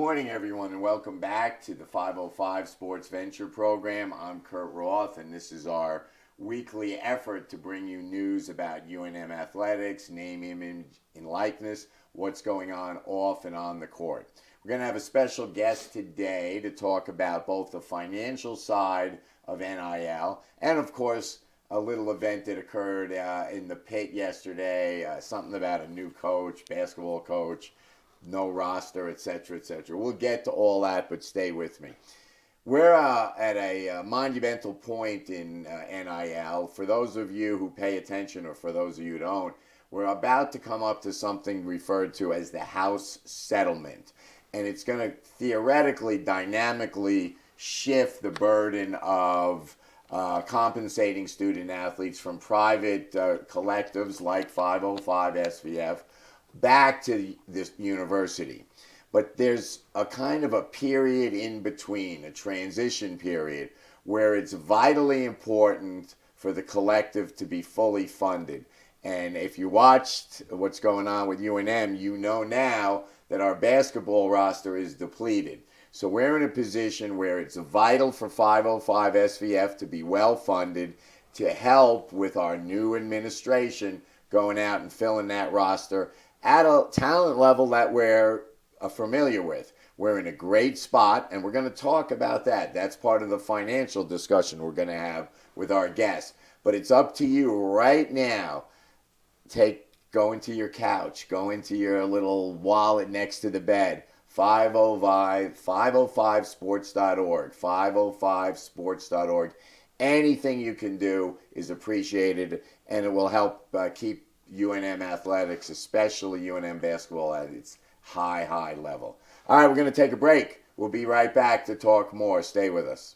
morning, everyone, and welcome back to the 505 Sports Venture Program. I'm Kurt Roth, and this is our weekly effort to bring you news about UNM athletics, name, image, and likeness, what's going on off and on the court. We're going to have a special guest today to talk about both the financial side of NIL and, of course, a little event that occurred in the pit yesterday, something about a new coach, basketball coach, no roster, etc., etc. We'll get to all that, but stay with me. We're at a monumental point in NIL. For those of you who pay attention, or for those of you who don't, we're about to come up to something referred to as the House Settlement. And it's going to theoretically, dynamically shift the burden of compensating student athletes from private collectives like 505 SVF back to this university. But there's a kind of a period in between, a transition period, where it's vitally important for the collective to be fully funded. And if you watched what's going on with UNM, you know now that our basketball roster is depleted. So we're in a position where it's vital for 505 SVF to be well funded to help with our new administration going out and filling that roster at a talent level that we're familiar with. We're in a great spot, and we're going to talk about that. That's part of the financial discussion we're going to have with our guests. But it's up to you right now. Go into your couch, go into your little wallet next to the bed, 505sports.org, 505sports.org. Anything you can do is appreciated, and it will help keep UNM athletics, especially UNM basketball, at its high level. All right, we're going to take a break. We'll be right back to talk more. Stay with us.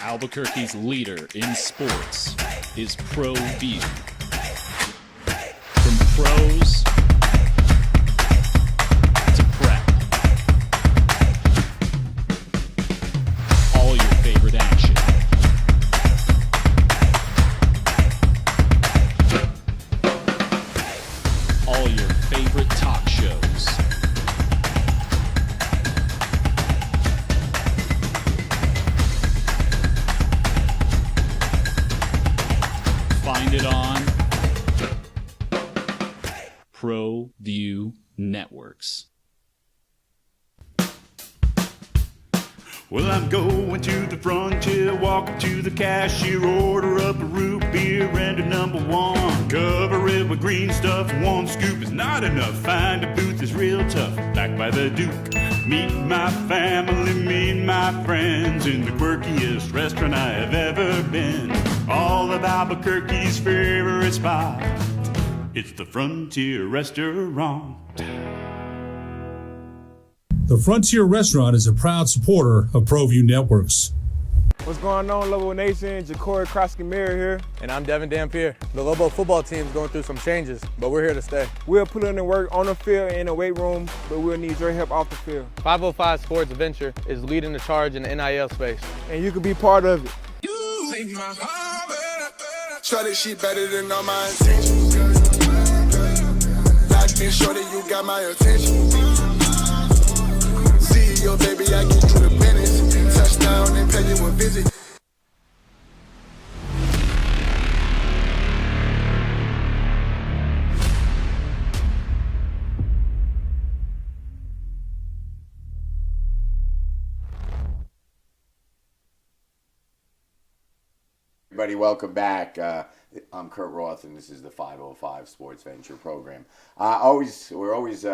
Albuquerque's leader in sports is ProView. From pros to prep, all your favorite action. All your favorite talk shows. Find it on ProView Networks. Well, I'm going to the frontier, walking to the cashier, order up a root beer and a number one. Cover it with green stuff, one scoop is not enough. Find a booth is real tough, back by the Duke. Meet my family, meet my friends in the quirkiest restaurant I have ever been. All of Albuquerque's favorite spot, it's the Frontier Restaurant. The Frontier Restaurant is a proud supporter of ProView Networks. What's going on, Lobo Nation? Ja'Cory Krosky-Mir here. And I'm Devin Dampier. The Lobo football team is going through some changes, but we're here to stay. We'll put in the work on the field and in the weight room, but we'll need your help off the field. 505 Sports Venture is leading the charge in the NIL space. And you can be part of it. You make my heart better. Try this shit better than all my intentions. Locked in shorty, you got my attention. See your baby, I get you the business. Touchdown and pay you a visit. Everybody, welcome back. I'm Kurt Roth, and this is the 505 Sports Venture Program. We're always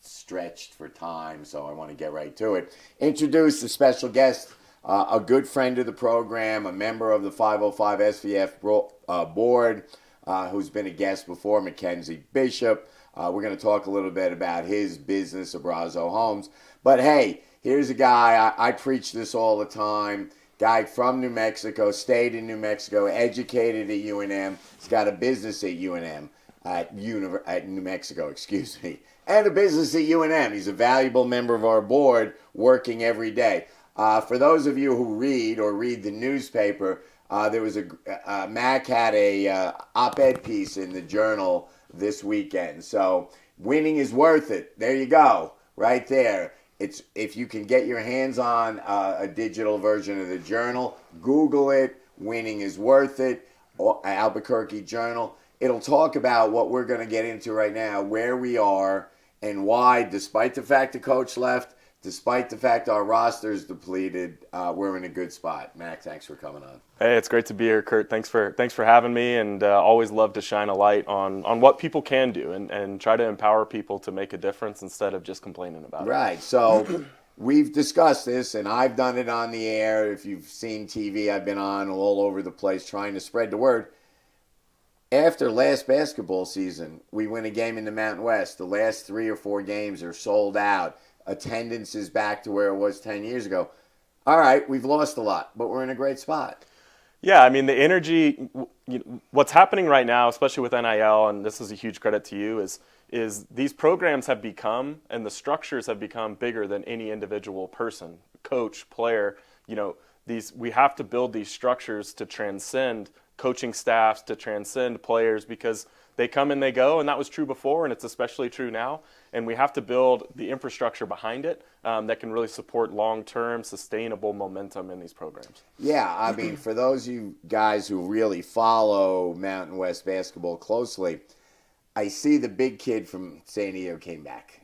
stretched for time, so I want to get right to it. Introduce the special guest, a good friend of the program, a member of the 505 SVF board, who's been a guest before, Mackenzie Bishop. We're going to talk a little bit about his business, Abrazo Homes. But hey, here's a guy, I preach this all the time. Guy from New Mexico, stayed in New Mexico, educated at UNM. He's got a business at UNM. at New Mexico, excuse me, and a business at UNM. He's a valuable member of our board, working every day. For those of you who read the newspaper, there was Mac had a op-ed piece in the Journal this weekend. So winning is worth it. There you go, right there. It's if you can get your hands on a digital version of the Journal, Google it. Winning is worth it. Albuquerque Journal. It'll talk about what we're going to get into right now, where we are and why, despite the fact the coach left, despite the fact our roster is depleted, we're in a good spot. Mac, thanks for coming on. Hey, it's great to be here, Kurt. Thanks for having me, and always love to shine a light on what people can do and try to empower people to make a difference instead of just complaining about it. Right. So we've discussed this, and I've done it on the air. If you've seen TV, I've been on all over the place trying to spread the word. After last basketball season, we win a game in the Mountain West. The last 3 or 4 games are sold out. Attendance is back to where it was 10 years ago. All right, we've lost a lot, but we're in a great spot. Yeah, I mean, the energy, what's happening right now, especially with NIL, and this is a huge credit to you, is these programs have become, and the structures have become bigger than any individual person, coach, player. We have to build these structures to transcend coaching staffs, to transcend players, because they come and they go, and that was true before, and it's especially true now. And we have to build the infrastructure behind it that can really support long-term, sustainable momentum in these programs. Yeah, I mean, for those of you guys who really follow Mountain West basketball closely, I see the big kid from San Diego came back,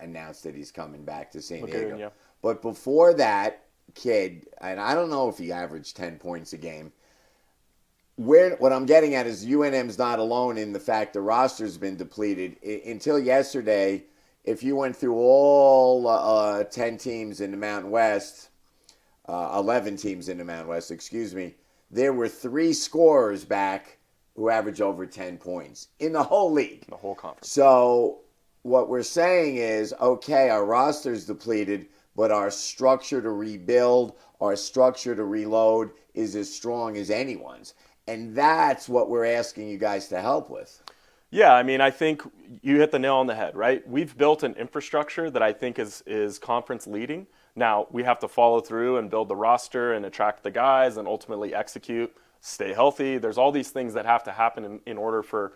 announced that he's coming back to San Diego. Yeah. But before that kid, and I don't know if he averaged 10 points a game, what I'm getting at is UNM's not alone in the fact the roster's been depleted. Until yesterday, if you went through all 10 teams in the Mountain West, 11 teams in the Mountain West, there were 3 scorers back who averaged over 10 points in the whole league. The whole conference. So what we're saying is, okay, our roster's depleted, but our structure to rebuild, our structure to reload is as strong as anyone's. And that's what we're asking you guys to help with. Yeah, I mean, I think you hit the nail on the head, right? We've built an infrastructure that I think is conference leading. Now, we have to follow through and build the roster and attract the guys and ultimately execute, stay healthy. There's all these things that have to happen in order for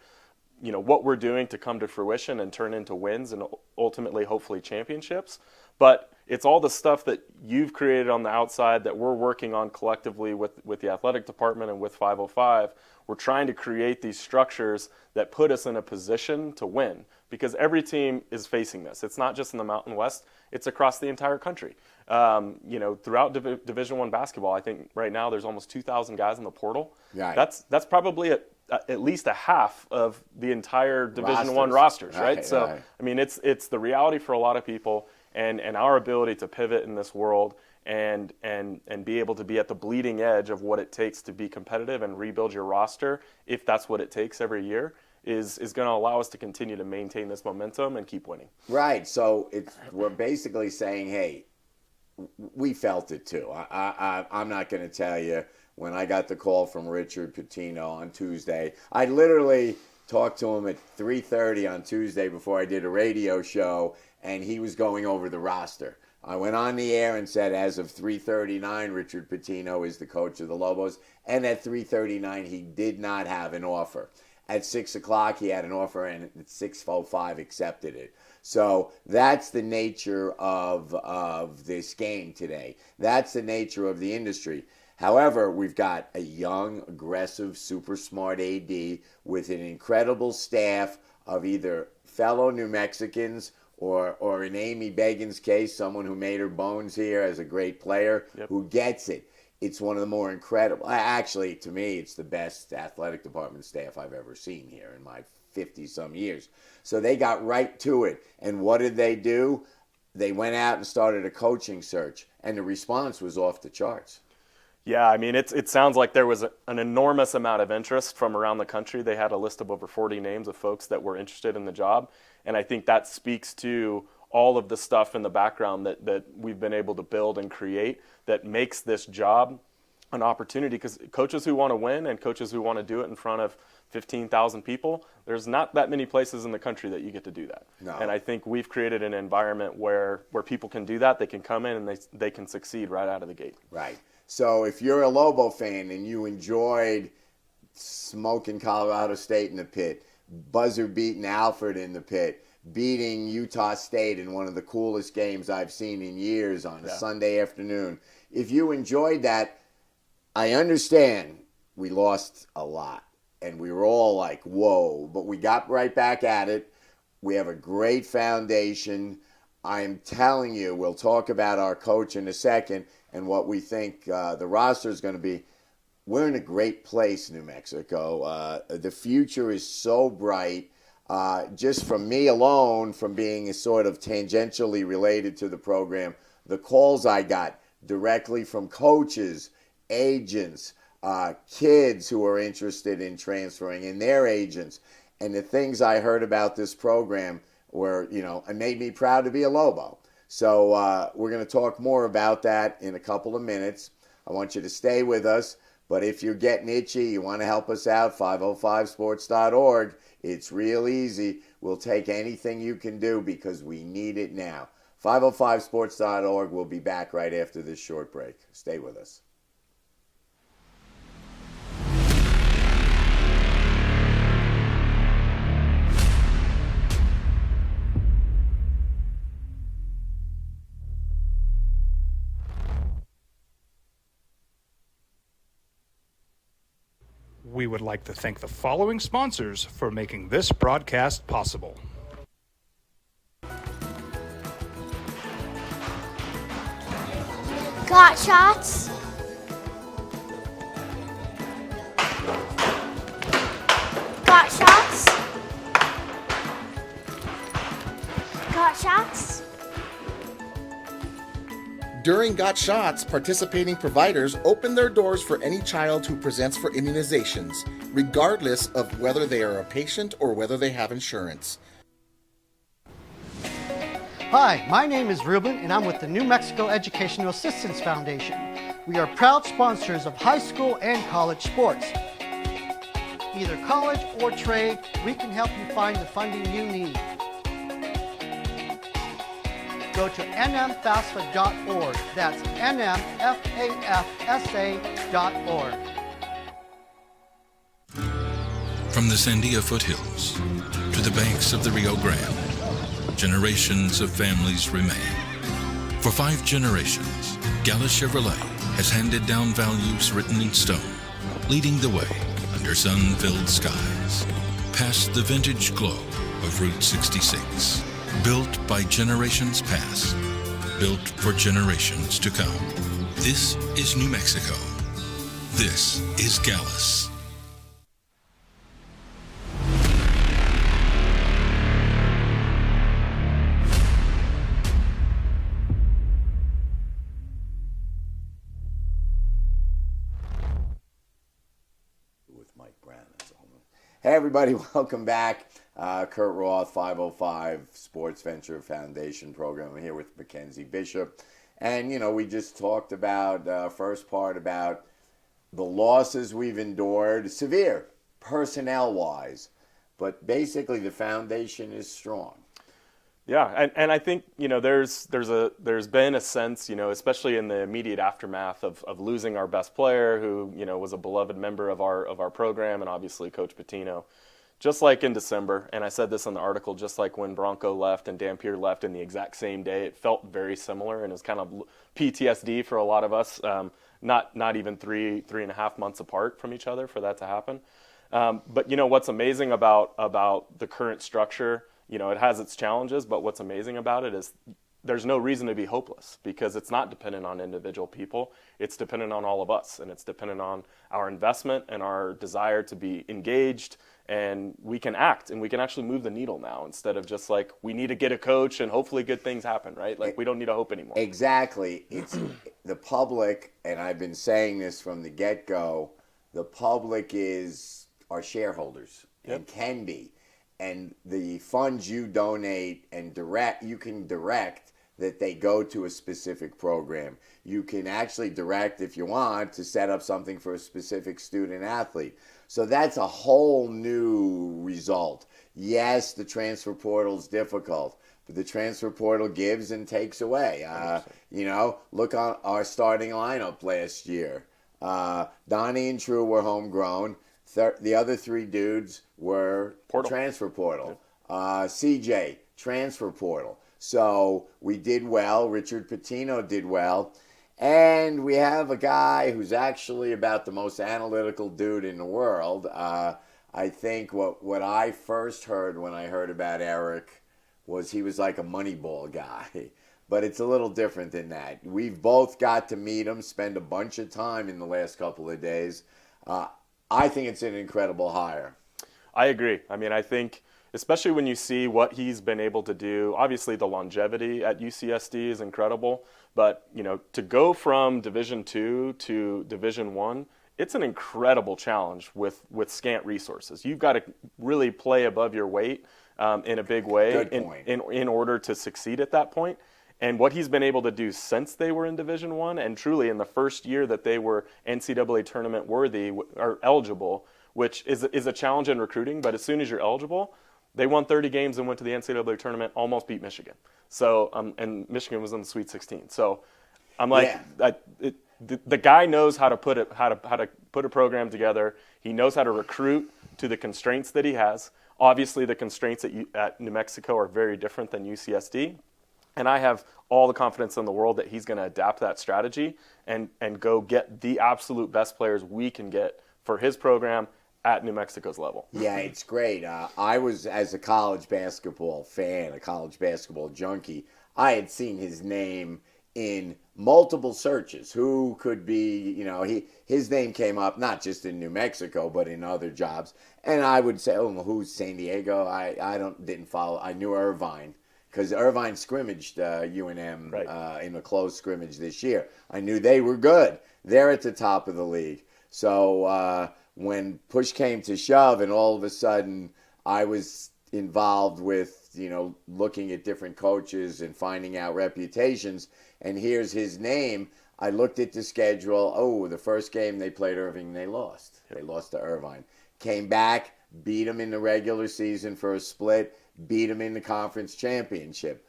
what we're doing to come to fruition and turn into wins and ultimately, hopefully, championships. But it's all the stuff that you've created on the outside that we're working on collectively with the athletic department and with 505. We're trying to create these structures that put us in a position to win, because every team is facing this. It's not just in the Mountain West, it's across the entire country. Throughout Division I basketball, I think right now there's almost 2,000 guys in the portal. Right. That's probably at least a half of the entire Division I rosters, right? So, right. I mean, it's the reality for a lot of people. And our ability to pivot in this world and be able to be at the bleeding edge of what it takes to be competitive and rebuild your roster, if that's what it takes every year, is going to allow us to continue to maintain this momentum and keep winning. Right. So we're basically saying, hey, we felt it too. I'm not going to tell you, when I got the call from Richard Pitino on Tuesday, I literally talked to him at 3:30 on Tuesday before I did a radio show, and he was going over the roster. I went on the air and said, as of 3:39, Richard Pitino is the coach of the Lobos. And at 3:39, he did not have an offer. At 6 o'clock, he had an offer, and at 6:05, accepted it. So that's the nature of this game today. That's the nature of the industry. However, we've got a young, aggressive, super smart AD with an incredible staff of either fellow New Mexicans or in Amy Began's case, someone who made her bones here as a great player, who gets it. It's one of the more incredible, actually, to me, it's the best athletic department staff I've ever seen here in my 50-some years. So they got right to it. And what did they do? They went out and started a coaching search, and the response was off the charts. Yeah, I mean, it sounds like there was an enormous amount of interest from around the country. They had a list of over 40 names of folks that were interested in the job. And I think that speaks to all of the stuff in the background that we've been able to build and create that makes this job an opportunity, because coaches who want to win and coaches who want to do it in front of 15,000 people, there's not that many places in the country that you get to do that. No. And I think we've created an environment where people can do that. They can come in and they can succeed right out of the gate. Right. So if you're a Lobo fan and you enjoyed smoking Colorado State in the pit, buzzer beating Alfred in the pit, beating Utah State in one of the coolest games I've seen in years on a Sunday afternoon, if you enjoyed that, I understand we lost a lot. And we were all like, whoa, but we got right back at it. We have a great foundation. I'm telling you, we'll talk about our coach in a second and what we think the roster is going to be. We're in a great place, New Mexico. The future is so bright. Just from me alone, from being sort of tangentially related to the program, the calls I got directly from coaches, agents, kids who are interested in transferring and their agents, and the things I heard about this program were, it made me proud to be a Lobo. So we're going to talk more about that in a couple of minutes. I want you to stay with us, but if you're getting itchy, you want to help us out, 505sports.org. It's real easy. We'll take anything you can do because we need it now. 505sports.org. We'll be back right after this short break. Stay with us. We would like to thank the following sponsors for making this broadcast possible. Got shots? Got shots? Got shots? During Got Shots, participating providers open their doors for any child who presents for immunizations, regardless of whether they are a patient or whether they have insurance. Hi, my name is Ruben, and I'm with the New Mexico Educational Assistance Foundation. We are proud sponsors of high school and college sports. Either college or trade, we can help you find the funding you need. Go to nmfafsa.org. That's nmfafsa.org. From the Sandia foothills to the banks of the Rio Grande, generations of families remain. For 5 generations, Gallus Chevrolet has handed down values written in stone, leading the way under sun-filled skies, past the vintage glow of Route 66. Built by generations past, built for generations to come. This is New Mexico. This is Gallus. With Mike Brown. Hey, everybody, welcome back. Kurt Roth, 505 Sports Venture Foundation Program. I'm here with Mackenzie Bishop. And, we just talked about, first part about the losses we've endured, severe, personnel-wise. But basically, the foundation is strong. Yeah, and I think, there's been a sense, especially in the immediate aftermath of losing our best player who, was a beloved member of our program, and obviously Coach Patino. Just like in December, and I said this in the article, just like when Bronco left and Dampier left in the exact same day, it felt very similar, and it was kind of PTSD for a lot of us, not even three and a half months apart from each other for that to happen. But what's amazing about the current structure, it has its challenges, but what's amazing about it is there's no reason to be hopeless because it's not dependent on individual people. It's dependent on all of us, and it's dependent on our investment and our desire to be engaged, and we can act, and we can actually move the needle now instead of just like we need to get a coach and hopefully good things happen, right? Like we don't need to hope anymore. Exactly. It's the public, and I've been saying this from the get-go, the public is our shareholders and can be. And the funds you donate and you can direct that they go to a specific program. You can actually direct, if you want, to set up something for a specific student athlete. So that's a whole new result. Yes, the transfer portal is difficult, but the transfer portal gives and takes away. Look on our starting lineup last year. Donnie and True were homegrown. The other three dudes were transfer portal. CJ, transfer portal. So we did well. Richard Pitino did well. And we have a guy who's actually about the most analytical dude in the world. I think what I first heard when I heard about Eric was he was like a Moneyball guy. But it's a little different than that. We've both got to meet him, spend a bunch of time in the last couple of days. I think it's an incredible hire. I agree. I mean, I think especially when you see what he's been able to do, obviously the longevity at UCSD is incredible, but to go from Division II to Division I, it's an incredible challenge with scant resources. You've got to really play above your weight in a big way in order to succeed at that point. And what he's been able to do since they were in Division I, and truly in the first year that they were NCAA tournament worthy or eligible, which is a challenge in recruiting, but as soon as you're eligible, they won 30 games and went to the NCAA tournament, almost beat Michigan. So, and Michigan was in the Sweet 16. So, I'm like, the guy knows how to put a program together. He knows how to recruit to the constraints that he has. Obviously, the constraints at New Mexico are very different than UCSD. And I have all the confidence in the world that he's going to adapt that strategy and go get the absolute best players we can get for his program at New Mexico's level. Yeah, it's great. I was, as a college basketball fan, a college basketball junkie, I had seen his name in multiple searches. Who could be, his name came up not just in New Mexico, but in other jobs. And I would say, who's San Diego? I didn't follow. I knew Irvine, because Irvine scrimmaged UNM in a close scrimmage this year. I knew they were good. They're at the top of the league. So when push came to shove and all of a sudden I was involved with, looking at different coaches and finding out reputations, and here's his name, I looked at the schedule. The first game they played Irving, they lost. They lost to Irvine. Came back, beat them in the regular season for a split, beat them in the conference championship.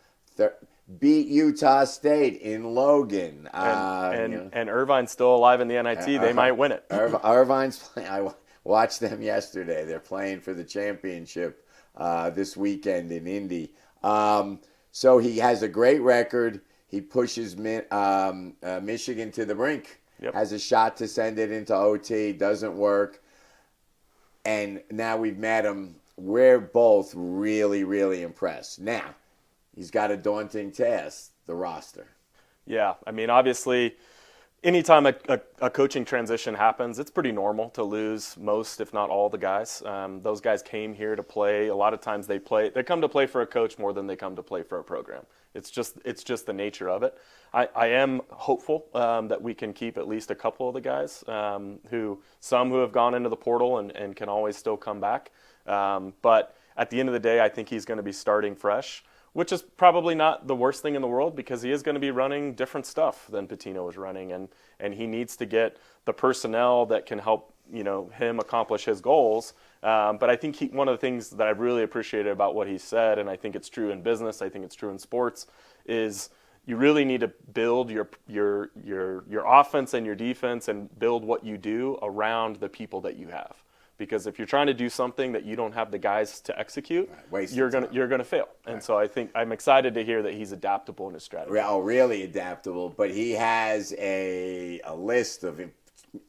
Beat Utah State in Logan. And Irvine's still alive in the NIT. They might win it. Irvine's playing. I watched them yesterday. They're playing for the championship this weekend in Indy. So he has a great record. He pushes Michigan to the brink. Yep. Has a shot to send it into OT. Doesn't work. And now we've met him. We're both really, really impressed. Now, he's got a daunting task, the roster. Yeah, I mean, obviously, anytime a coaching transition happens, it's pretty normal to lose most, if not all, the guys. Those guys came here to play. A lot of times they come to play for a coach more than they come to play for a program. It's just the nature of it. I am hopeful that we can keep at least a couple of the guys who have gone into the portal and can always still come back. But at the end of the day, I think he's going to be starting fresh, which is probably not the worst thing in the world because he is going to be running different stuff than Pitino was running, and he needs to get the personnel that can help him accomplish his goals. But I think one of the things that I've really appreciated about what he said, and I think it's true in business, I think it's true in sports, is you really need to build your offense and your defense and build what you do around the people that you have. Because if you're trying to do something that you don't have the guys to execute, you're gonna fail. And so I think I'm excited to hear that he's adaptable in his strategy. Oh, really adaptable. But he has a list of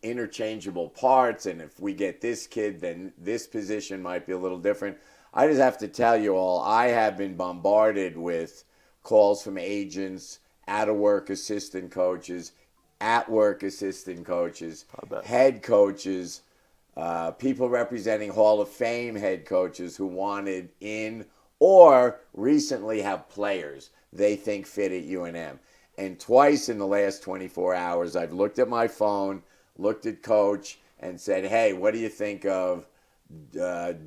interchangeable parts, and if we get this kid, then this position might be a little different. I just have to tell you all, I have been bombarded with calls from agents, out-of-work assistant coaches, at-work assistant coaches, head coaches, people representing Hall of Fame head coaches who wanted in or recently have players they think fit at UNM. And twice in the last 24 hours, I've looked at my phone, looked at Coach, and said, hey, what do you think of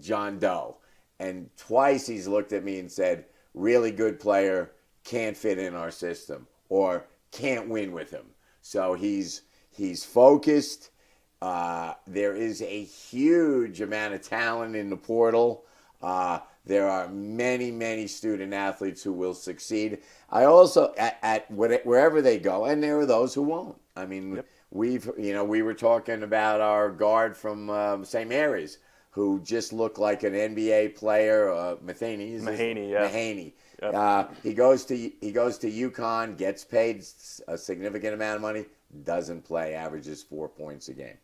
John Doe? And twice he's looked at me and said, really good player, can't fit in our system or can't win with him. So he's focused. There is a huge amount of talent in the portal. There are many, many student athletes who will succeed. I also, wherever they go, and there are those who won't. I mean, we were talking about our guard from St. Mary's, who just looked like an NBA player, Mahaney. Mahaney. Yep. He goes to UConn, gets paid a significant amount of money, doesn't play, averages 4 points a game.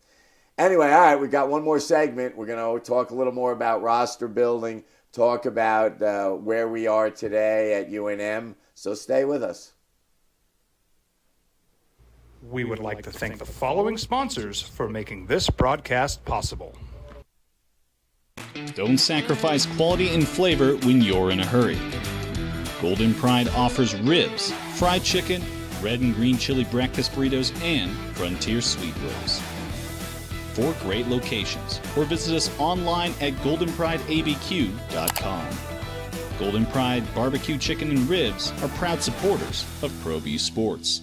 Anyway, all right, we got one more segment. We're going to talk a little more about roster building, talk about where we are today at UNM. So stay with us. We would like to thank the following sponsors for making this broadcast possible. Don't sacrifice quality and flavor when you're in a hurry. Golden Pride offers ribs, fried chicken, red and green chili breakfast burritos, and Frontier Sweet Rolls. 4 great locations, or visit us online at goldenprideabq.com. Golden Pride Barbecue Chicken and Ribs are proud supporters of ProView Sports.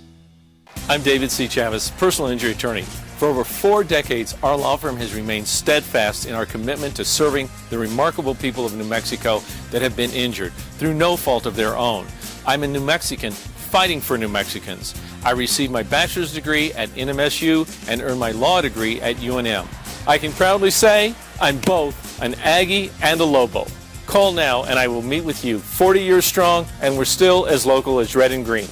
I'm David C. Chavez, personal injury attorney. For over 4 decades, our law firm has remained steadfast in our commitment to serving the remarkable people of New Mexico that have been injured through no fault of their own. I'm a New Mexican fighting for New Mexicans. I received my bachelor's degree at NMSU and earned my law degree at UNM. I can proudly say I'm both an Aggie and a Lobo. Call now and I will meet with you. 40 years strong, and we're still as local as red and green.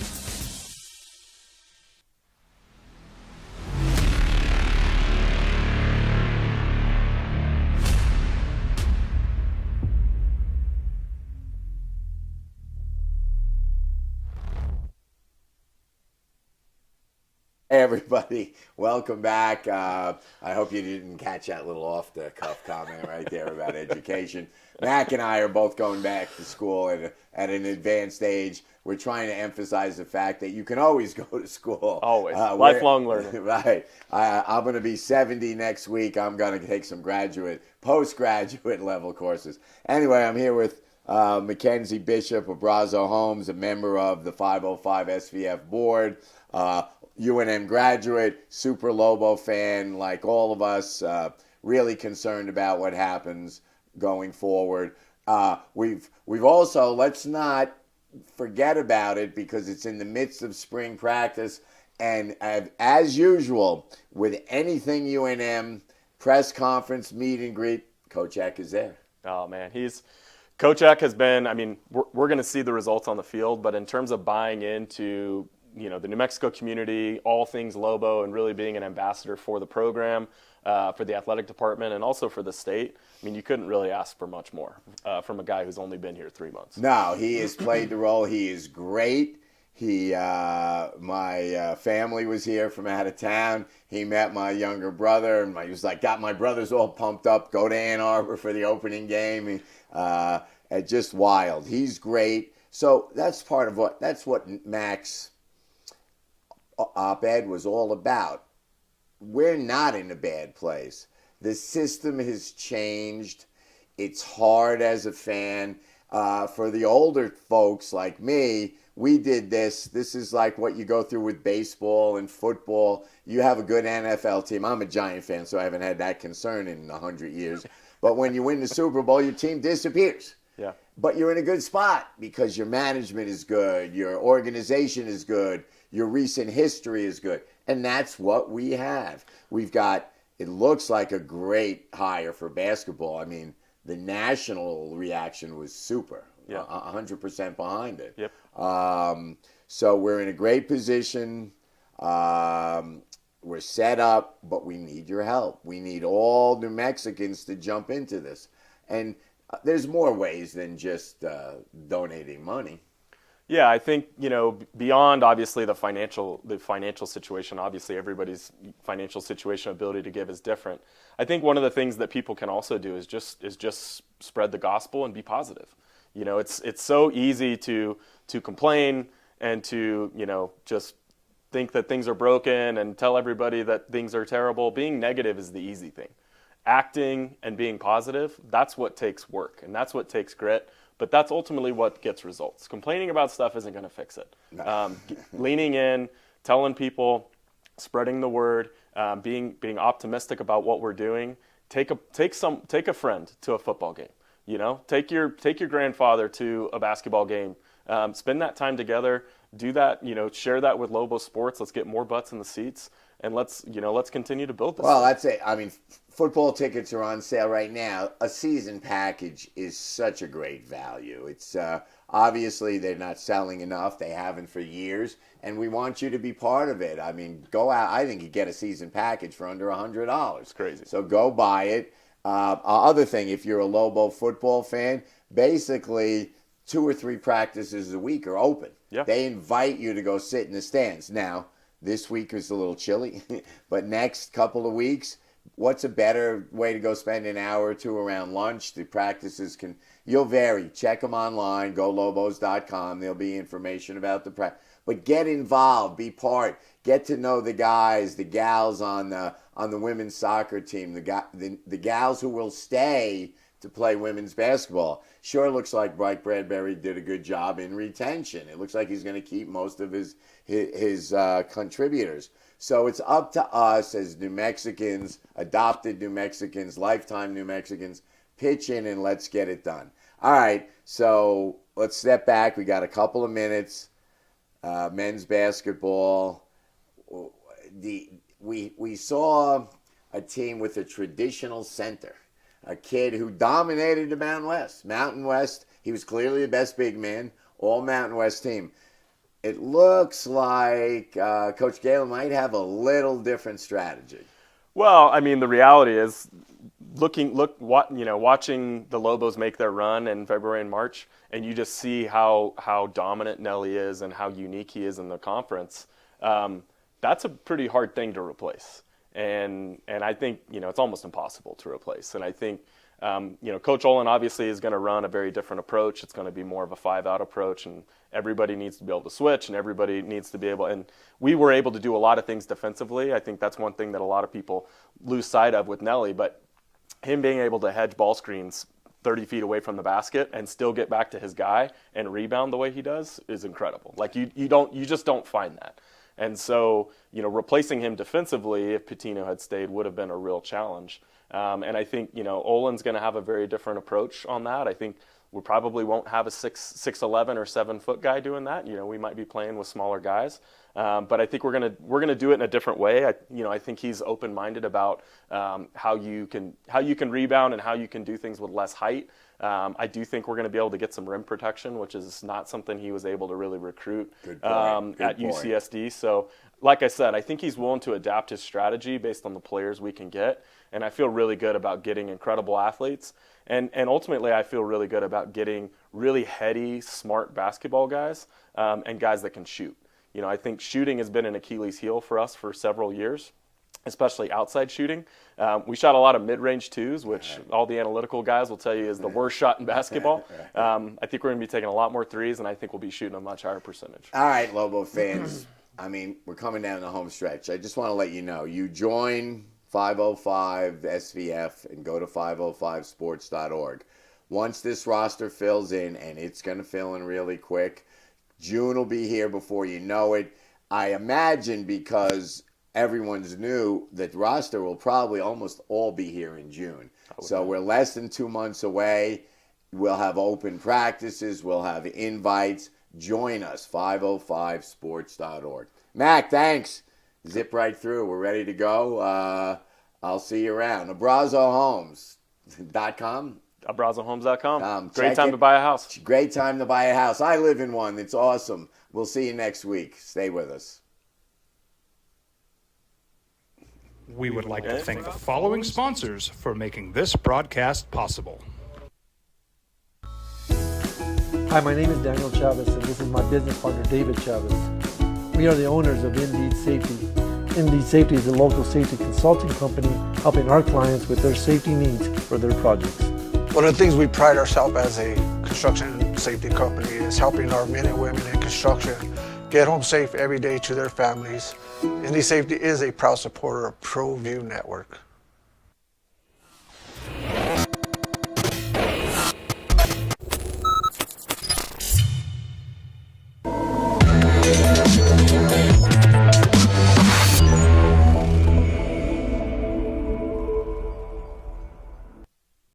Hey everybody, welcome back. I hope you didn't catch that little off-the-cuff comment right there about education. Mac and I are both going back to school at an advanced age. We're trying to emphasize the fact that you can always go to school. Always. Lifelong learning. Right. I'm going to be 70 next week. I'm going to take some postgraduate level courses. Anyway, I'm here with Mackenzie Bishop of Brazo Homes, a member of the 505 SVF board. UNM graduate, super Lobo fan, like all of us, really concerned about what happens going forward. We've also, let's not forget about it because it's in the midst of spring practice, and as usual, with anything UNM, press conference, meet and greet, Coach Eck is there. Oh man, Coach Eck has been, I mean, we're going to see the results on the field, but in terms of buying into the New Mexico community, all things Lobo, and really being an ambassador for the program, for the athletic department, and also for the state. I mean, you couldn't really ask for much more from a guy who's only been here 3 months. No, he has played the role. He is great. My family was here from out of town. He met my younger brother, and he was like, got my brothers all pumped up, go to Ann Arbor for the opening game. Just wild. He's great. So that's what Max op-ed was all about. We're not in a bad place. The system has changed. It's hard as a fan. For the older folks like me, we did this. This is like what you go through with baseball and football. You have a good NFL team. I'm a Giant fan, so I haven't had that concern in 100 years. But when you win the Super Bowl, your team disappears. Yeah. But you're in a good spot because your management is good, your organization is good, your recent history is good. And that's what we have. We've got, it looks like a great hire for basketball. I mean, the national reaction was super. Yeah. 100% behind it. Yep. So we're in a great position. We're set up, but we need your help. We need all New Mexicans to jump into this. And there's more ways than just donating money. Yeah, I think, beyond obviously the financial situation, obviously everybody's financial situation, ability to give is different. I think one of the things that people can also do is just spread the gospel and be positive. It's so easy to complain and to, just think that things are broken and tell everybody that things are terrible. Being negative is the easy thing. Acting and being positive, that's what takes work and that's what takes grit. but that's ultimately what gets results. Complaining about stuff isn't going to fix it. Leaning in, telling people, spreading the word, being optimistic about what we're doing. Take a friend to a football game. You know, take your grandfather to a basketball game. Spend that time together. Do that. You know, share that with Lobo Sports. Let's get more butts in the seats, and let's continue to build this. Well, that's it. I mean, football tickets are on sale right now. A season package is such a great value. It's obviously they're not selling enough. They haven't for years, and we want you to be part of it. I mean, go out. I think you get a season package for under $100. It's crazy. So go buy it. Other thing, if you're a Lobo football fan, basically 2 or 3 practices a week are open. Yeah. They invite you to go sit in the stands. Now, this week is a little chilly, but next couple of weeks, what's a better way to go spend an hour or two around lunch? The practices you'll vary. Check them online, golobos.com. There'll be information about the practice. But get involved, be part, get to know the guys, the gals on the women's soccer team, the gals who will stay to play women's basketball. Sure looks like Mike Bradbury did a good job in retention. It looks like he's going to keep most of his contributors. So it's up to us as New Mexicans, adopted New Mexicans, lifetime New Mexicans, pitch in and let's get it done. All right, so let's step back. We got a couple of minutes. Men's basketball. We saw a team with a traditional center, a kid who dominated the Mountain West. He was clearly the best big man, all Mountain West team. It looks like Coach Galen might have a little different strategy. Well, I mean, the reality is, watching the Lobos make their run in February and March, and you just see how dominant Nelly is and how unique he is in the conference. That's a pretty hard thing to replace, and I think it's almost impossible to replace. And I think Coach Olin obviously is going to run a very different approach. It's going to be more of a 5-out approach, and everybody needs to be able to switch, and everybody needs to be able. And we were able to do a lot of things defensively. I think that's one thing that a lot of people lose sight of with Nelly, but him being able to hedge ball screens 30 feet away from the basket and still get back to his guy and rebound the way he does is incredible. Like you just don't find that. And so, replacing him defensively, if Pitino had stayed, would have been a real challenge. And I think, Olin's going to have a very different approach on that. I think we probably won't have a 6'11" or 7-foot guy doing that. We might be playing with smaller guys. But I think we're gonna do it in a different way. I think he's open-minded about how you can rebound and how you can do things with less height. I do think we're going to be able to get some rim protection, which is not something he was able to really recruit at UCSD. So, like I said, I think he's willing to adapt his strategy based on the players we can get, and I feel really good about getting incredible athletes. And ultimately, I feel really good about getting really heady, smart basketball guys and guys that can shoot. I think shooting has been an Achilles heel for us for several years, especially outside shooting. We shot a lot of mid-range twos, which all the analytical guys will tell you is the worst shot in basketball. I think we're going to be taking a lot more threes, and I think we'll be shooting a much higher percentage. All right, Lobo fans. I mean, we're coming down the home stretch. I just want to let you know, you join 505 SVF and go to 505sports.org. Once this roster fills in, and it's going to fill in really quick, June will be here before you know it. I imagine because everyone's new, that roster will probably almost all be here in June. So we're less than 2 months away. We'll have open practices. We'll have invites. Join us, 505sports.org. Mac, thanks. Zip right through. We're ready to go. I'll see you around. AbrazoHomes.com. AbrazoHomes.com. Great time to buy a house. Great time to buy a house. I live in one. It's awesome. We'll see you next week. Stay with us. We would like to thank the following sponsors for making this broadcast possible. Hi, my name is Daniel Chavez, and this is my business partner, David Chavez. We are the owners of Indeed Safety. Indeed Safety is a local safety consulting company helping our clients with their safety needs for their projects. One of the things we pride ourselves as a construction safety company is helping our men and women in construction get home safe every day to their families. Indeed Safety is a proud supporter of ProView Network.